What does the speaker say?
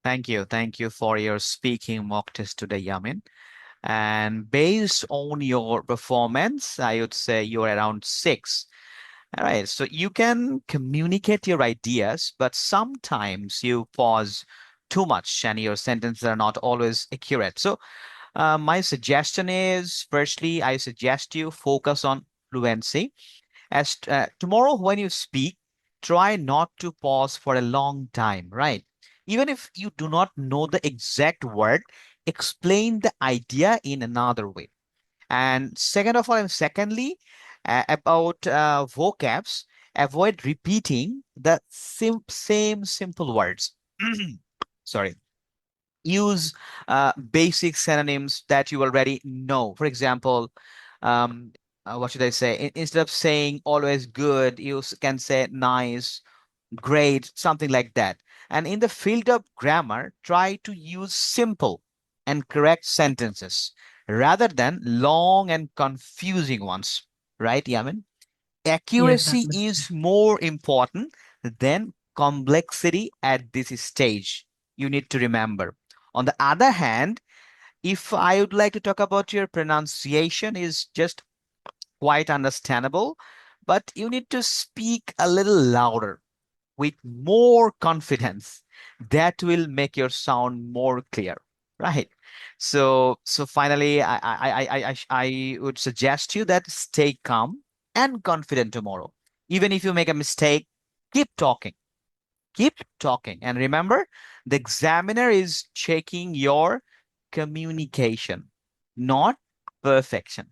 Thank you. Thank you for your speaking mock test today, Yamin. And based on your performance, I would say you're around 6. All right. So you can communicate your ideas, but sometimes you pause too much and your sentences are not always accurate. So my suggestion is, firstly, I suggest you focus on fluency. As tomorrow, when you speak, try not to pause for a long time, right? Even if you do not know the exact word, explain the idea in another way. And second of all, and secondly, about vocabs, avoid repeating the same simple words. Sorry. Use basic synonyms that you already know. For example, um, what should I say? Instead of saying always good, you can say nice, great, something like that. And in the field of grammar, try to use simple and correct sentences rather than long and confusing ones. Right, Yamin? Yes, Accuracy absolutely. is more important than complexity at this stage. You need to remember. On the other hand, if I would like to talk about your pronunciation is just quite understandable, but you need to speak a little louder with more confidence. That will make your sound more clear, right? So finally, I would suggest you that stay calm and confident tomorrow. Even if you make a mistake, keep talking, keep talking, and remember, the examiner is checking your communication, not perfection.